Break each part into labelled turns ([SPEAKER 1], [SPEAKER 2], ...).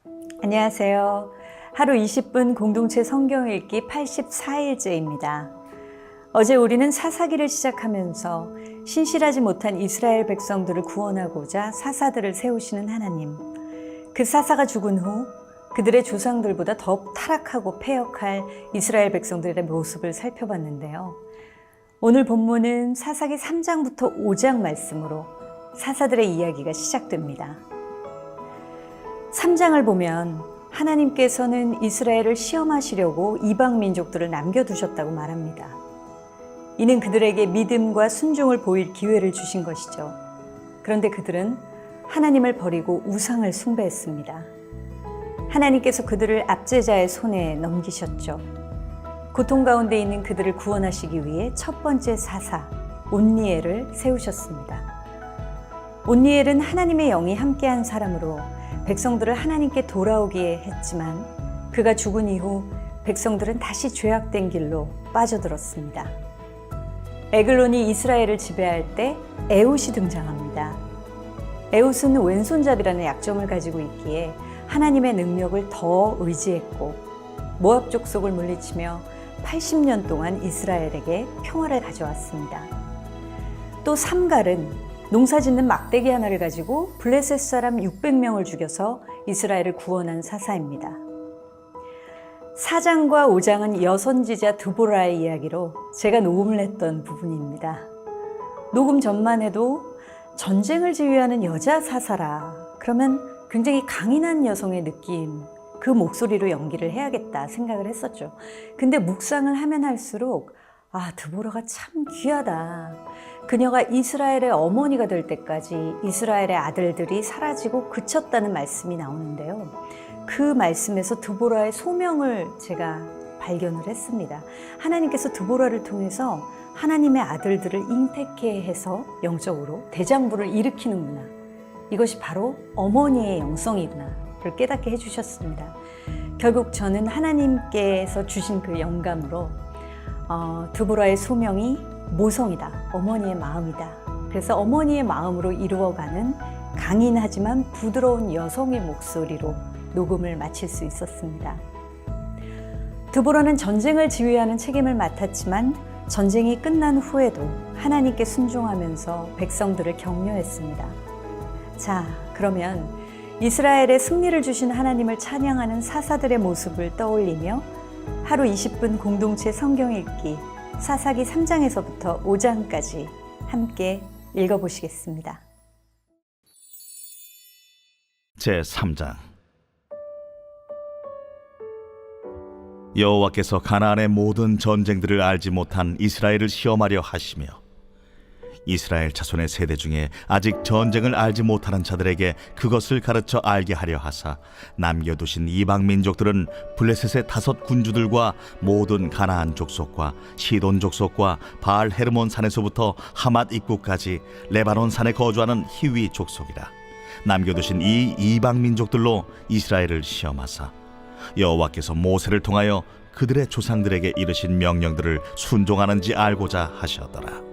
[SPEAKER 1] 안녕하세요. 하루 20분 공동체 성경 읽기 84일째입니다. 어제 우리는 사사기를 시작하면서 신실하지 못한 이스라엘 백성들을 구원하고자 사사들을 세우시는 하나님, 그 사사가 죽은 후 그들의 조상들보다 더욱 타락하고 패역할 이스라엘 백성들의 모습을 살펴봤는데요. 오늘 본문은 사사기 3장부터 5장 말씀으로 사사들의 이야기가 시작됩니다. 3장을 보면 하나님께서는 이스라엘을 시험하시려고 이방 민족들을 남겨두셨다고 말합니다. 이는 그들에게 믿음과 순종을 보일 기회를 주신 것이죠. 그런데 그들은 하나님을 버리고 우상을 숭배했습니다. 하나님께서 그들을 압제자의 손에 넘기셨죠. 고통 가운데 있는 그들을 구원하시기 위해 첫 번째 사사 온니엘을 세우셨습니다. 온니엘은 하나님의 영이 함께한 사람으로 백성들을 하나님께 돌아오게 했지만 그가 죽은 이후 백성들은 다시 죄악된 길로 빠져들었습니다. 에글론이 이스라엘을 지배할 때 에훗이 등장합니다. 에훗은 왼손잡이라는 약점을 가지고 있기에 하나님의 능력을 더 의지했고 모압 족속을 물리치며 80년 동안 이스라엘에게 평화를 가져왔습니다. 또 삼갈은 농사짓는 막대기 하나를 가지고 블레셋 사람 600명을 죽여서 이스라엘을 구원한 사사입니다. 4장과 5장은 여선지자 드보라의 이야기로 제가 녹음을 했던 부분입니다. 녹음 전만 해도 전쟁을 지휘하는 여자 사사라, 그러면 굉장히 강인한 여성의 느낌, 그 목소리로 연기를 해야겠다 생각을 했었죠. 근데 묵상을 하면 할수록 드보라가 참 귀하다. 그녀가 이스라엘의 어머니가 될 때까지 이스라엘의 아들들이 사라지고 그쳤다는 말씀이 나오는데요. 그 말씀에서 드보라의 소명을 제가 발견을 했습니다. 하나님께서 드보라를 통해서 하나님의 아들들을 잉태케 해서 영적으로 대장부를 일으키는구나. 이것이 바로 어머니의 영성이구나. 를 깨닫게 해주셨습니다. 결국 저는 하나님께서 주신 그 영감으로 드보라의 소명이 모성이다. 어머니의 마음이다. 그래서 어머니의 마음으로 이루어가는 강인하지만 부드러운 여성의 목소리로 녹음을 마칠 수 있었습니다. 드보라는 전쟁을 지휘하는 책임을 맡았지만 전쟁이 끝난 후에도 하나님께 순종하면서 백성들을 격려했습니다. 자, 그러면 이스라엘의 승리를 주신 하나님을 찬양하는 사사들의 모습을 떠올리며 하루 20분 공동체 성경 읽기 사사기 3장에서부터 5장까지 함께 읽어보시겠습니다.
[SPEAKER 2] 제3장. 여호와께서 가나안의 모든 전쟁들을 알지 못한 이스라엘을 시험하려 하시며 이스라엘 자손의 세대 중에 아직 전쟁을 알지 못하는 자들에게 그것을 가르쳐 알게 하려 하사 남겨두신 이방 민족들은 블레셋의 5 군주들과 모든 가나안 족속과 시돈 족속과 바알 헤르몬 산에서부터 하맛 입구까지 레바논 산에 거주하는 히위 족속이라. 남겨두신 이 이방 민족들로 이스라엘을 시험하사 여호와께서 모세를 통하여 그들의 조상들에게 이르신 명령들을 순종하는지 알고자 하셨더라.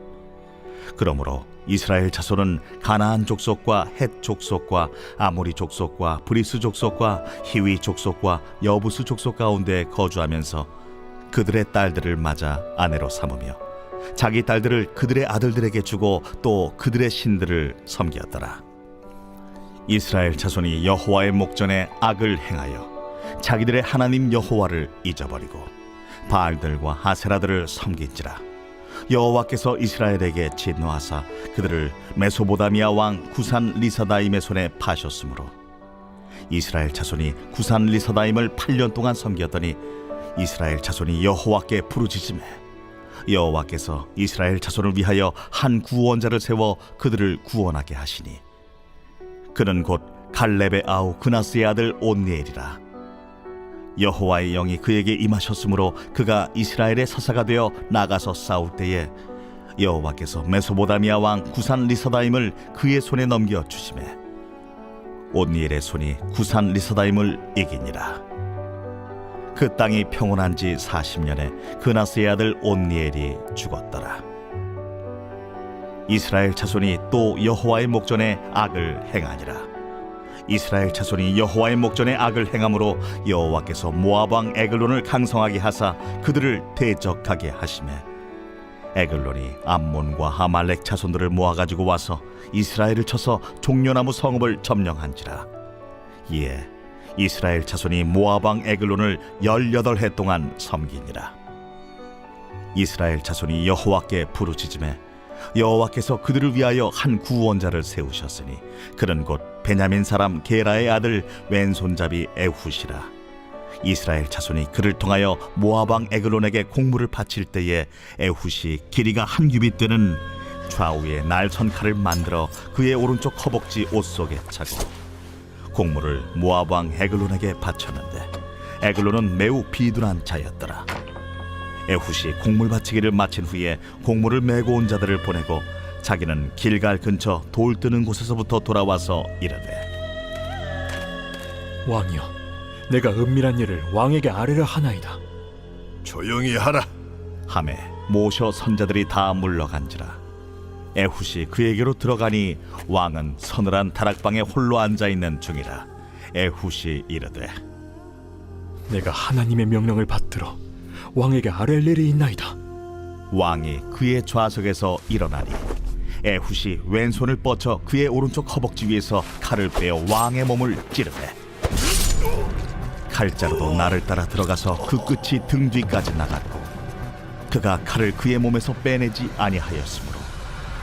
[SPEAKER 2] 그러므로 이스라엘 자손은 가나안 족속과 헷 족속과 아모리 족속과 브리스 족속과 히위 족속과 여부스 족속 가운데 거주하면서 그들의 딸들을 맞아 아내로 삼으며 자기 딸들을 그들의 아들들에게 주고 또 그들의 신들을 섬겼더라. 이스라엘 자손이 여호와의 목전에 악을 행하여 자기들의 하나님 여호와를 잊어버리고 바알들과 하세라들을 섬긴지라. 여호와께서 이스라엘에게 진노하사 그들을 메소보다미아 왕 구산 리사다임의 손에 파셨으므로 이스라엘 자손이 구산 리사다임을 8년 동안 섬겼더니 이스라엘 자손이 여호와께 부르짖으매 여호와께서 이스라엘 자손을 위하여 한 구원자를 세워 그들을 구원하게 하시니 그는 곧 갈렙의 아우 그나스의 아들 온니엘이라. 여호와의 영이 그에게 임하셨으므로 그가 이스라엘의 사사가 되어 나가서 싸울 때에 여호와께서 메소보다미아 왕 구산 리사다임을 그의 손에 넘겨 주시매 온니엘의 손이 구산 리사다임을 이기니라. 그 땅이 평온한 지 40년에 그나스의 아들 온니엘이 죽었더라. 이스라엘 자손이 또 여호와의 목전에 악을 행하니라. 이스라엘 자손이 여호와의 목전에 악을 행함으로 여호와께서 모압 왕 에글론을 강성하게 하사 그들을 대적하게 하시매 에글론이 암몬과 아말렉 자손들을 모아가지고 와서 이스라엘을 쳐서 종려나무 성읍을 점령한지라. 이에 이스라엘 자손이 모압 왕 에글론을 18해 동안 섬기니라. 이스라엘 자손이 여호와께 부르짖음에 여호와께서 그들을 위하여 한 구원자를 세우셨으니 그는 곧 베냐민 사람 게라의 아들 왼손잡이 에훗이라. 이스라엘 자손이 그를 통하여 모압 왕 에글론에게 공물을 바칠 때에 에훗이 길이가 한 규빗 되는 좌우에 날선 칼을 만들어 그의 오른쪽 허벅지 옷 속에 차고 공물을 모압 왕 에글론에게 바쳤는데 에글론은 매우 비둔한 자였더라. 에훗이 공물 바치기를 마친 후에 공물을 메고 온 자들을 보내고 자기는 길갈 근처 돌 뜨는 곳에서부터 돌아와서 이르되
[SPEAKER 3] 왕이여, 내가 은밀한 일을 왕에게 아뢰려 하나이다.
[SPEAKER 4] 조용히 하라.
[SPEAKER 2] 하매 모셔 선자들이 다 물러간지라. 에훗이 그에게로 들어가니 왕은 서늘한 다락방에 홀로 앉아있는 중이라. 에훗이 이르되
[SPEAKER 3] 내가 하나님의 명령을 받들어 왕에게 아뢰할 일이 있나이다.
[SPEAKER 2] 왕이 그의 좌석에서 일어나니 에훗이 왼손을 뻗쳐 그의 오른쪽 허벅지 위에서 칼을 빼어 왕의 몸을 찌르되 칼자루도 나를 따라 들어가서 그 끝이 등 뒤까지 나갔고 그가 칼을 그의 몸에서 빼내지 아니하였으므로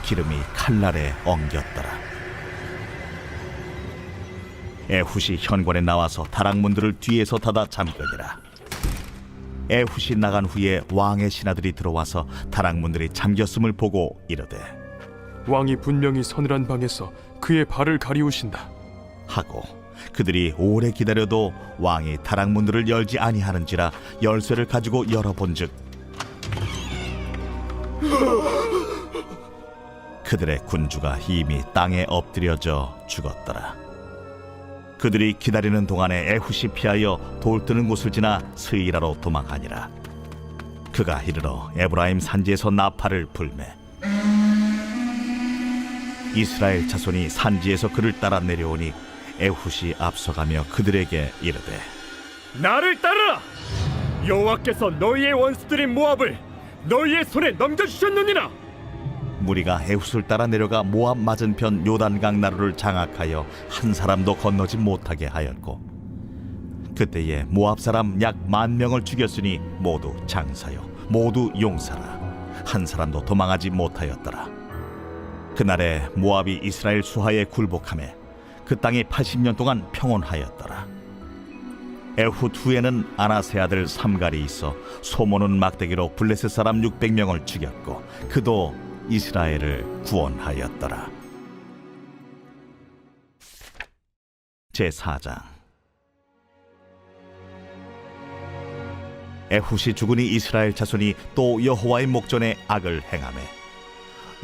[SPEAKER 2] 기름이 칼날에 엉겼더라. 에훗이 현관에 나와서 다락문들을 뒤에서 닫아 잠그니라. 에훗이 나간 후에 왕의 신하들이 들어와서 다락문들이 잠겼음을 보고 이르되
[SPEAKER 5] 왕이 분명히 서늘한 방에서 그의 발을 가리우신다
[SPEAKER 2] 하고 그들이 오래 기다려도 왕이 다락문들을 열지 아니하는지라 열쇠를 가지고 열어본즉 그들의 군주가 이미 땅에 엎드려져 죽었더라. 그들이 기다리는 동안에 에훗이 피하여 돌 뜨는 곳을 지나 스이라로 도망하니라. 그가 이르러 에브라임 산지에서 나팔을 불매 이스라엘 자손이 산지에서 그를 따라 내려오니 에훗이 앞서가며 그들에게 이르되
[SPEAKER 6] 나를 따르라. 여호와께서 너희의 원수들인 모압을 너희의 손에 넘겨주셨느니라.
[SPEAKER 2] 무리가 에훗을 따라 내려가 모압 맞은편 요단강 나루를 장악하여 한 사람도 건너지 못하게 하였고 그때에 모압 사람 약 10,000명을 죽였으니 모두 장사요 모두 용사라. 한 사람도 도망하지 못하였더라. 그날에 모압이 이스라엘 수하에 굴복하매 그 땅이 80년 동안 평온하였더라. 에훗 후에는 아나세 아들 삼갈이 있어 소모는 막대기로 블레셋 사람 600명을 죽였고 그도 이스라엘을 구원하였더라. 제4장. 에훗이 죽으니 이스라엘 자손이 또 여호와의 목전에 악을 행하매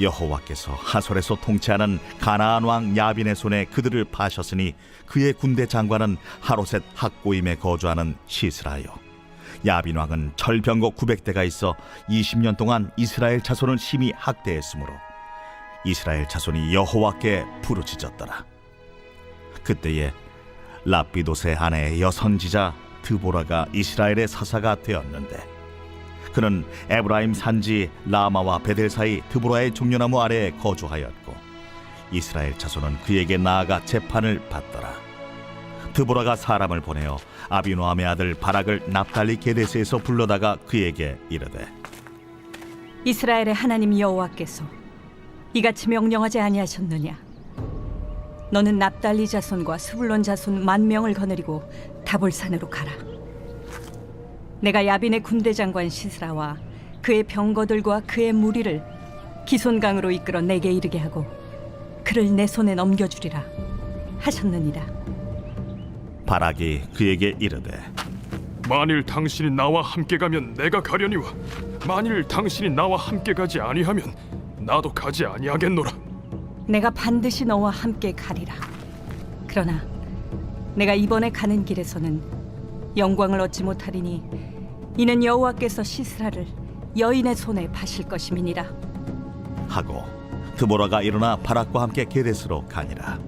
[SPEAKER 2] 여호와께서 하솔에서 통치하는 가나안 왕 야빈의 손에 그들을 파셨으니 그의 군대 장관은 하로셋 학고임에 거주하는 시스라요. 야빈 왕은 철병거 900대가 있어 20년 동안 이스라엘 자손을 심히 학대했으므로 이스라엘 자손이 여호와께 부르짖었더라. 그때에 랍비돗의 아내 여선지자 드보라가 이스라엘의 사사가 되었는데 그는 에브라임 산지 라마와 베델 사이 드보라의 종려나무 아래에 거주하였고 이스라엘 자손은 그에게 나아가 재판을 받더라. 드보라가 사람을 보내어 아비노함의 아들 바락을 납달리 게데스에서 불러다가 그에게 이르되
[SPEAKER 1] 이스라엘의 하나님 여호와께서 이같이 명령하지 아니하셨느냐? 너는 납달리 자손과 스불론 자손 10,000명을 거느리고 다볼산으로 가라. 내가 야빈의 군대 장관 시스라와 그의 병거들과 그의 무리를 기손강으로 이끌어 내게 이르게 하고 그를 내 손에 넘겨주리라 하셨느니라.
[SPEAKER 2] 바락이 그에게 이르되
[SPEAKER 5] 만일 당신이 나와 함께 가면 내가 가려니와 만일 당신이 나와 함께 가지 아니하면 나도 가지 아니하겠노라.
[SPEAKER 1] 내가 반드시 너와 함께 가리라. 그러나 내가 이번에 가는 길에서는 영광을 얻지 못하리니 이는 여호와께서 시스라를 여인의 손에 파실 것임이니라
[SPEAKER 2] 하고 드보라가 일어나 바락과 함께 게데스로 가니라.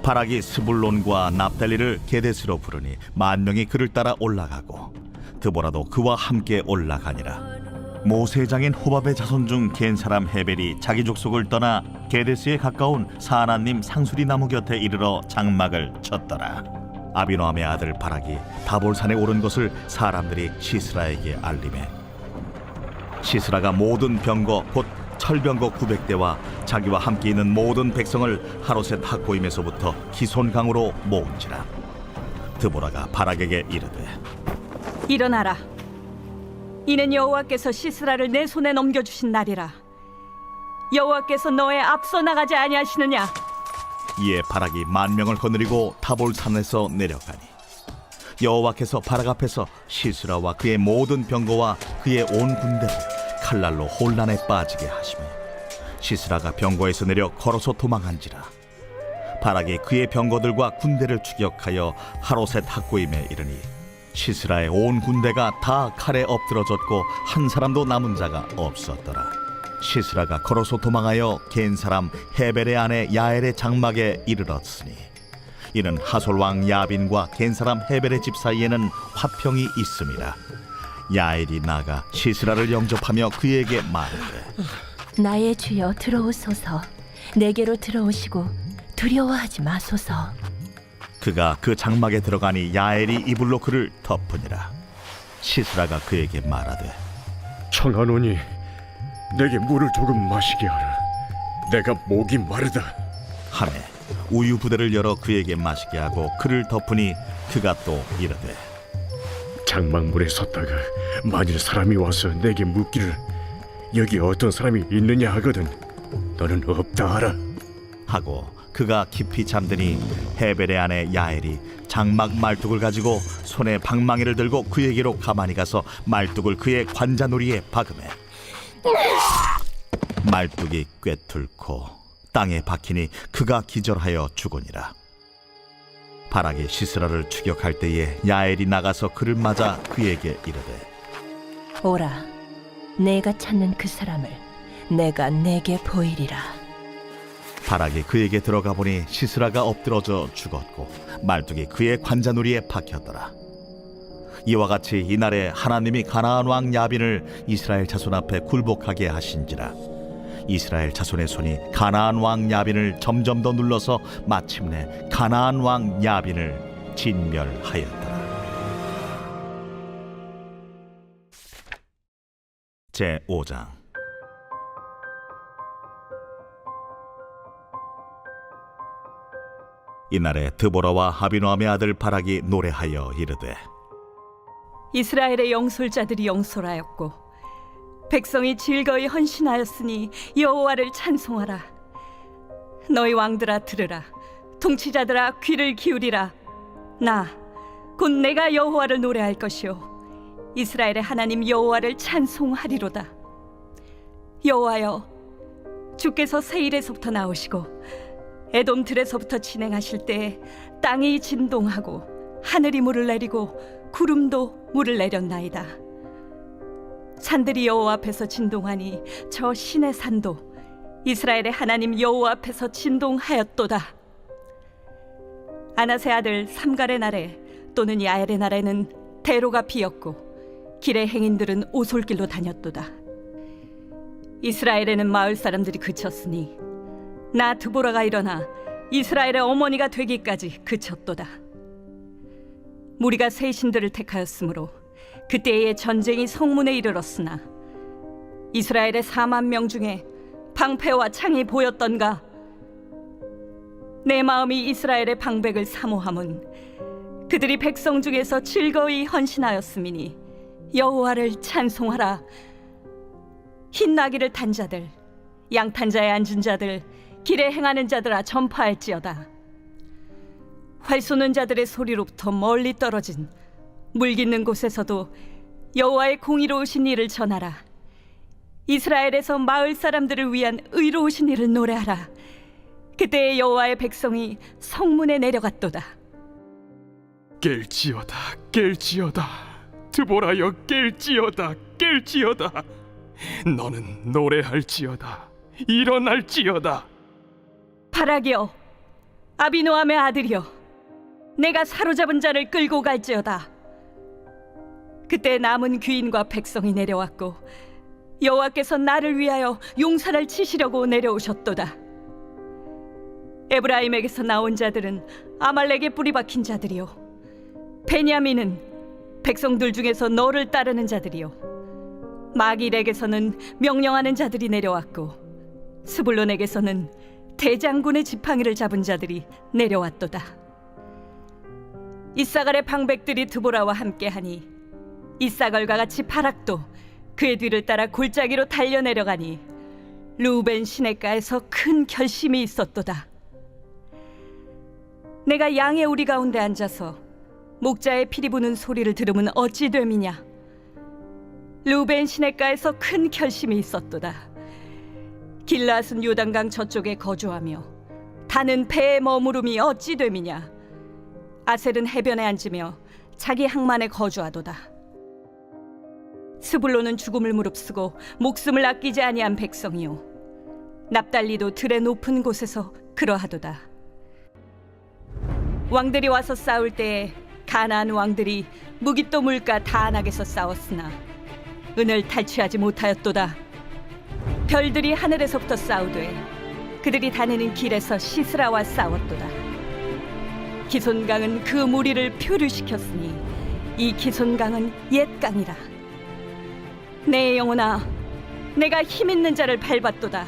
[SPEAKER 2] 바락이 스불론과 납달리를 게데스로 부르니 10,000명이 그를 따라 올라가고 드보라도 그와 함께 올라가니라. 모세의 장인 호밥의 자손 중 겐 사람 헤벨이 자기 족속을 떠나 게데스에 가까운 사하나님 상수리 나무 곁에 이르러 장막을 쳤더라. 아비노함의 아들 바락이 다볼산에 오른 것을 사람들이 시스라에게 알리매 시스라가 모든 병거 곧 철병거 900대와 자기와 함께 있는 모든 백성을 하롯셋 학고임에서부터 기손강으로 모은지라. 드보라가 바락에게 이르되
[SPEAKER 1] 일어나라. 이는 여호와께서 시스라를 내 손에 넘겨주신 날이라. 여호와께서 너의 앞서 나가지 아니하시느냐?
[SPEAKER 2] 이에 바락이 10,000명을 거느리고 타볼산에서 내려가니 여호와께서 바락 앞에서 시스라와 그의 모든 병거와 그의 온 군대를 칼날로 혼란에 빠지게 하시며 시스라가 병거에서 내려 걸어서 도망한지라. 바락이 그의 병거들과 군대를 추격하여 하롯셋 학고임에 이르니 시스라의 온 군대가 다 칼에 엎드러졌고 한 사람도 남은 자가 없었더라. 시스라가 걸어서 도망하여 겐 사람 헤벨의 아내 야엘의 장막에 이르렀으니 이는 하솔 왕 야빈과 겐 사람 헤벨의 집 사이에는 화평이 있음이라. 야엘이 나가 시스라를 영접하며 그에게 말하되
[SPEAKER 7] 나의 주여 들어오소서. 내게로 들어오시고 두려워하지 마소서.
[SPEAKER 2] 그가 그 장막에 들어가니 야엘이 이불로 그를 덮으니라. 시스라가 그에게 말하되
[SPEAKER 6] 청하노니 내게 물을 조금 마시게 하라. 내가 목이 마르다.
[SPEAKER 2] 하매 우유 부대를 열어 그에게 마시게 하고 그를 덮으니 그가 또 이르되
[SPEAKER 6] 장막물에 섰다가 만일 사람이 와서 내게 묻기를 여기 어떤 사람이 있느냐 하거든 너는 없다 하라.
[SPEAKER 2] 하고 그가 깊이 잠드니 헤벨의 아내 야엘이 장막 말뚝을 가지고 손에 방망이를 들고 그에게로 가만히 가서 말뚝을 그의 관자놀이에 박으매 말뚝이 꿰뚫고 땅에 박히니 그가 기절하여 죽으니라. 바락이 시스라를 추격할 때에 야엘이 나가서 그를 맞아 그에게 이르되
[SPEAKER 7] 오라, 내가 찾는 그 사람을 내가 내게 보이리라.
[SPEAKER 2] 바락이 그에게 들어가 보니 시스라가 엎드러져 죽었고 말뚝이 그의 관자놀이에 박혔더라. 이와 같이 이날에 하나님이 가나안 왕 야빈을 이스라엘 자손 앞에 굴복하게 하신지라. 이스라엘 자손의 손이 가나안 왕 야빈을 점점 더 눌러서 마침내 가나안 왕 야빈을 진멸하였더라. 제5장. 이날에 드보라와 아비노함의 아들 바락이 노래하여 이르되
[SPEAKER 1] 이스라엘의 영솔자들이 영솔하였고 백성이 즐거이 헌신하였으니 여호와를 찬송하라. 너희 왕들아 들으라. 통치자들아 귀를 기울이라. 나 곧 내가 여호와를 노래할 것이요 이스라엘의 하나님 여호와를 찬송하리로다. 여호와여, 주께서 세일에서부터 나오시고 에돔 들에서부터 진행하실 때 땅이 진동하고 하늘이 물을 내리고 구름도 물을 내렸나이다. 산들이 여호와 앞에서 진동하니 저 신의 산도 이스라엘의 하나님 여호와 앞에서 진동하였도다. 아나세 아들 삼갈의 날에 또는 야엘의 날에는 대로가 비었고 길의 행인들은 오솔길로 다녔도다. 이스라엘에는 마을 사람들이 그쳤으니 나 드보라가 일어나 이스라엘의 어머니가 되기까지 그쳤도다. 무리가 새 신들을 택하였으므로 그때의 전쟁이 성문에 이르렀으나 이스라엘의 40,000명 중에 방패와 창이 보였던가? 내 마음이 이스라엘의 방백을 사모함은 그들이 백성 중에서 즐거이 헌신하였음이니 여호와를 찬송하라. 흰 나귀를 탄 자들, 양탄자에 앉은 자들, 길에 행하는 자들아 전파할지어다. 활 쏘는 자들의 소리로부터 멀리 떨어진 물 깃는 곳에서도 여호와의 공의로우신 일을 전하라. 이스라엘에서 마을 사람들을 위한 의로우신 일을 노래하라. 그때 여호와의 백성이 성문에 내려갔도다.
[SPEAKER 5] 깰지어다, 깰지어다. 드보라여, 깰지어다, 깰지어다. 너는 노래할지어다, 일어날지어다.
[SPEAKER 1] 바락이여,
[SPEAKER 8] 아비노함의 아들이여, 내가 사로잡은 자를 끌고 갈지어다. 그때 남은 귀인과 백성이 내려왔고 여호와께서 나를 위하여 용사를 치시려고 내려오셨도다. 에브라임에게서 나온 자들은 아말렉에 뿌리 박힌 자들이요, 베냐민은 백성들 중에서 너를 따르는 자들이요, 마길에게서는 명령하는 자들이 내려왔고 스불론에게서는 대장군의 지팡이를 잡은 자들이 내려왔도다. 이사갈의 방백들이 드보라와 함께하니 이사갈과 같이 바락도 그의 뒤를 따라 골짜기로 달려내려가니 루벤 시냇가에서 큰 결심이 있었도다. 내가 양의 우리 가운데 앉아서 목자의 피리 부는 소리를 들으면 어찌 됨이냐. 루벤 시냇가에서 큰 결심이 있었도다. 길라앗은 요단강 저쪽에 거주하며 단은 배에 머무름이 어찌 됨이냐. 아셀은 해변에 앉으며 자기 항만에 거주하도다. 스불론은 죽음을 무릅쓰고 목숨을 아끼지 아니한 백성이요, 납달리도 들의 높은 곳에서 그러하도다. 왕들이 와서 싸울 때에 가나안 왕들이 무깃도 물가 다안악에서 싸웠으나 은을 탈취하지 못하였도다. 별들이 하늘에서부터 싸우되 그들이 다니는 길에서 시스라와 싸웠도다. 기손강은 그 무리를 표류시켰으니 이 기손강은 옛 강이라. 내 영혼아, 내가 힘있는 자를 밟았도다.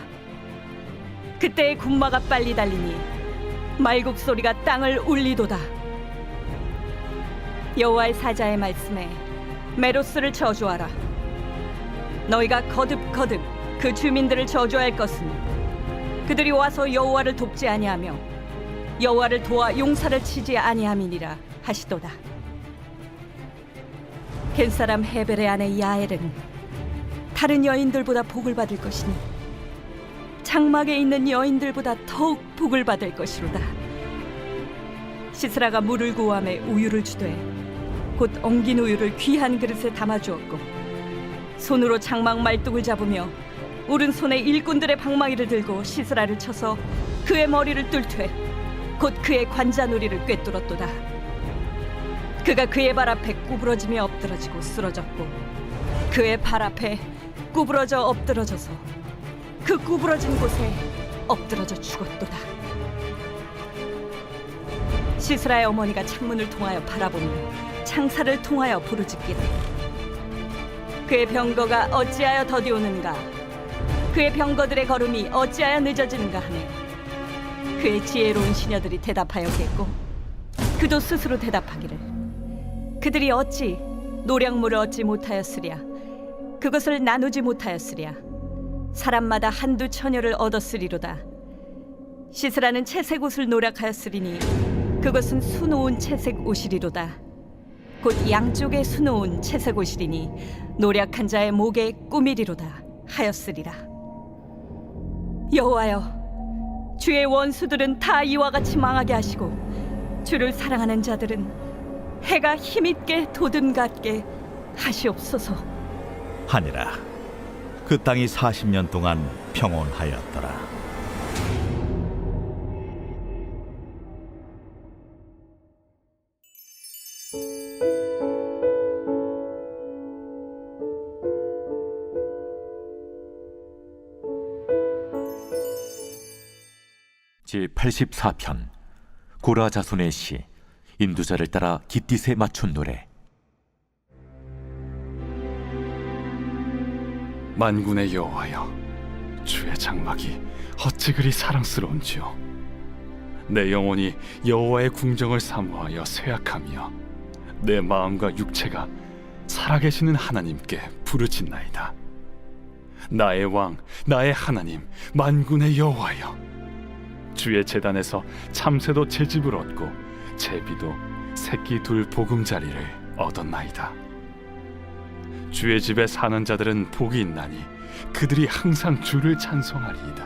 [SPEAKER 8] 그때의 군마가 빨리 달리니 말국 소리가 땅을 울리도다. 여호와의 사자의 말씀에 메로스를 저주하라. 너희가 거듭거듭 그 주민들을 저주할 것은 그들이 와서 여호와를 돕지 아니하며 여호와를 도와 용사를 치지 아니함이니라 하시도다. 겐사람 헤벨의 아내 야엘은 다른 여인들보다 복을 받을 것이니 장막에 있는 여인들보다 더욱 복을 받을 것이로다. 시스라가 물을 구함에 우유를 주되 곧 엉긴 우유를 귀한 그릇에 담아주었고 손으로 장막 말뚝을 잡으며 오른손에 일꾼들의 방망이를 들고 시스라를 쳐서 그의 머리를 뚫되 곧 그의 관자놀이를 꿰뚫었도다. 그가 그의 발 앞에 구부러지며 엎드러지고 쓰러졌고 그의 발 앞에 구부러져 엎드러져서 그 구부러진 곳에 엎드러져 죽었도다. 시스라의 어머니가 창문을 통하여 바라보며 창살을 통하여 부르짖기를, 그의 병거가 어찌하여 더디오는가, 그의 병거들의 걸음이 어찌하여 늦어지는가 하네. 그의 지혜로운 시녀들이 대답하였겠고 그도 스스로 대답하기를, 그들이 어찌 노량물을 얻지 못하였으랴, 그것을 나누지 못하였으랴. 사람마다 한두 처녀를 얻었으리로다. 시스라는 채색 옷을 노력하였으리니 그것은 수놓은 채색 옷이리로다. 곧 양쪽에 수놓은 채색 옷이리니 노력한 자의 목에 꾸미리로다 하였으리라. 여호와여, 주의 원수들은 다 이와 같이 망하게 하시고 주를 사랑하는 자들은 해가 힘있게 도듬같게 하시옵소서.
[SPEAKER 2] 하니라. 그 땅이 40년 동안 평온하였더라.
[SPEAKER 9] 제84편 고라 자손의 시. 인두자를 따라 깃딧에 맞춘 노래.
[SPEAKER 5] 만군의 여호와여, 주의 장막이 어찌 그리 사랑스러운지요. 내 영혼이 여호와의 궁정을 사모하여 쇠약하며 내 마음과 육체가 살아계시는 하나님께 부르짖나이다. 나의 왕, 나의 하나님, 만군의 여호와여, 주의 제단에서 참새도 채집을 얻고 제비도 새끼 둘 보금자리를 얻었나이다. 주의 집에 사는 자들은 복이 있나니 그들이 항상 주를 찬송하리이다.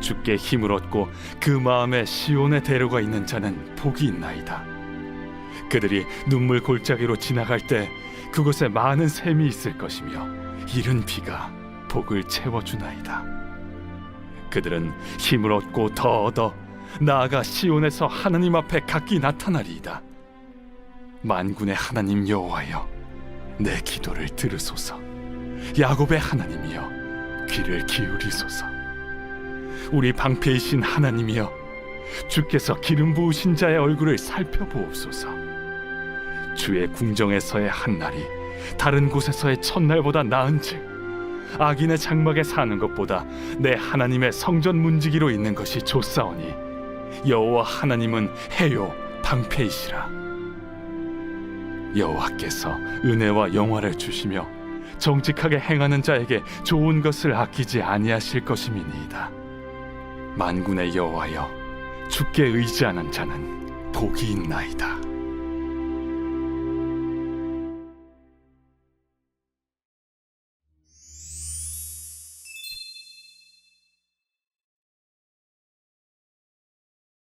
[SPEAKER 5] 주께 힘을 얻고 그 마음에 시온의 대로가 있는 자는 복이 있나이다. 그들이 눈물 골짜기로 지나갈 때 그곳에 많은 샘이 있을 것이며 이른 비가 복을 채워주나이다. 그들은 힘을 얻고 더 얻어 나아가 시온에서 하나님 앞에 각기 나타나리이다. 만군의 하나님 여호와여, 내 기도를 들으소서. 야곱의 하나님이여, 귀를 기울이소서. 우리 방패이신 하나님이여, 주께서 기름 부으신 자의 얼굴을 살펴보옵소서. 주의 궁정에서의 한날이 다른 곳에서의 첫날보다 나은즉 악인의 장막에 사는 것보다 내 하나님의 성전 문지기로 있는 것이 좋사오니 여호와 하나님은 해요 방패이시라. 여호와께서 은혜와 영화를 주시며 정직하게 행하는 자에게 좋은 것을 아끼지 아니하실 것임이니이다. 만군의 여호와여, 주께 의지하는 자는 복이 있나이다.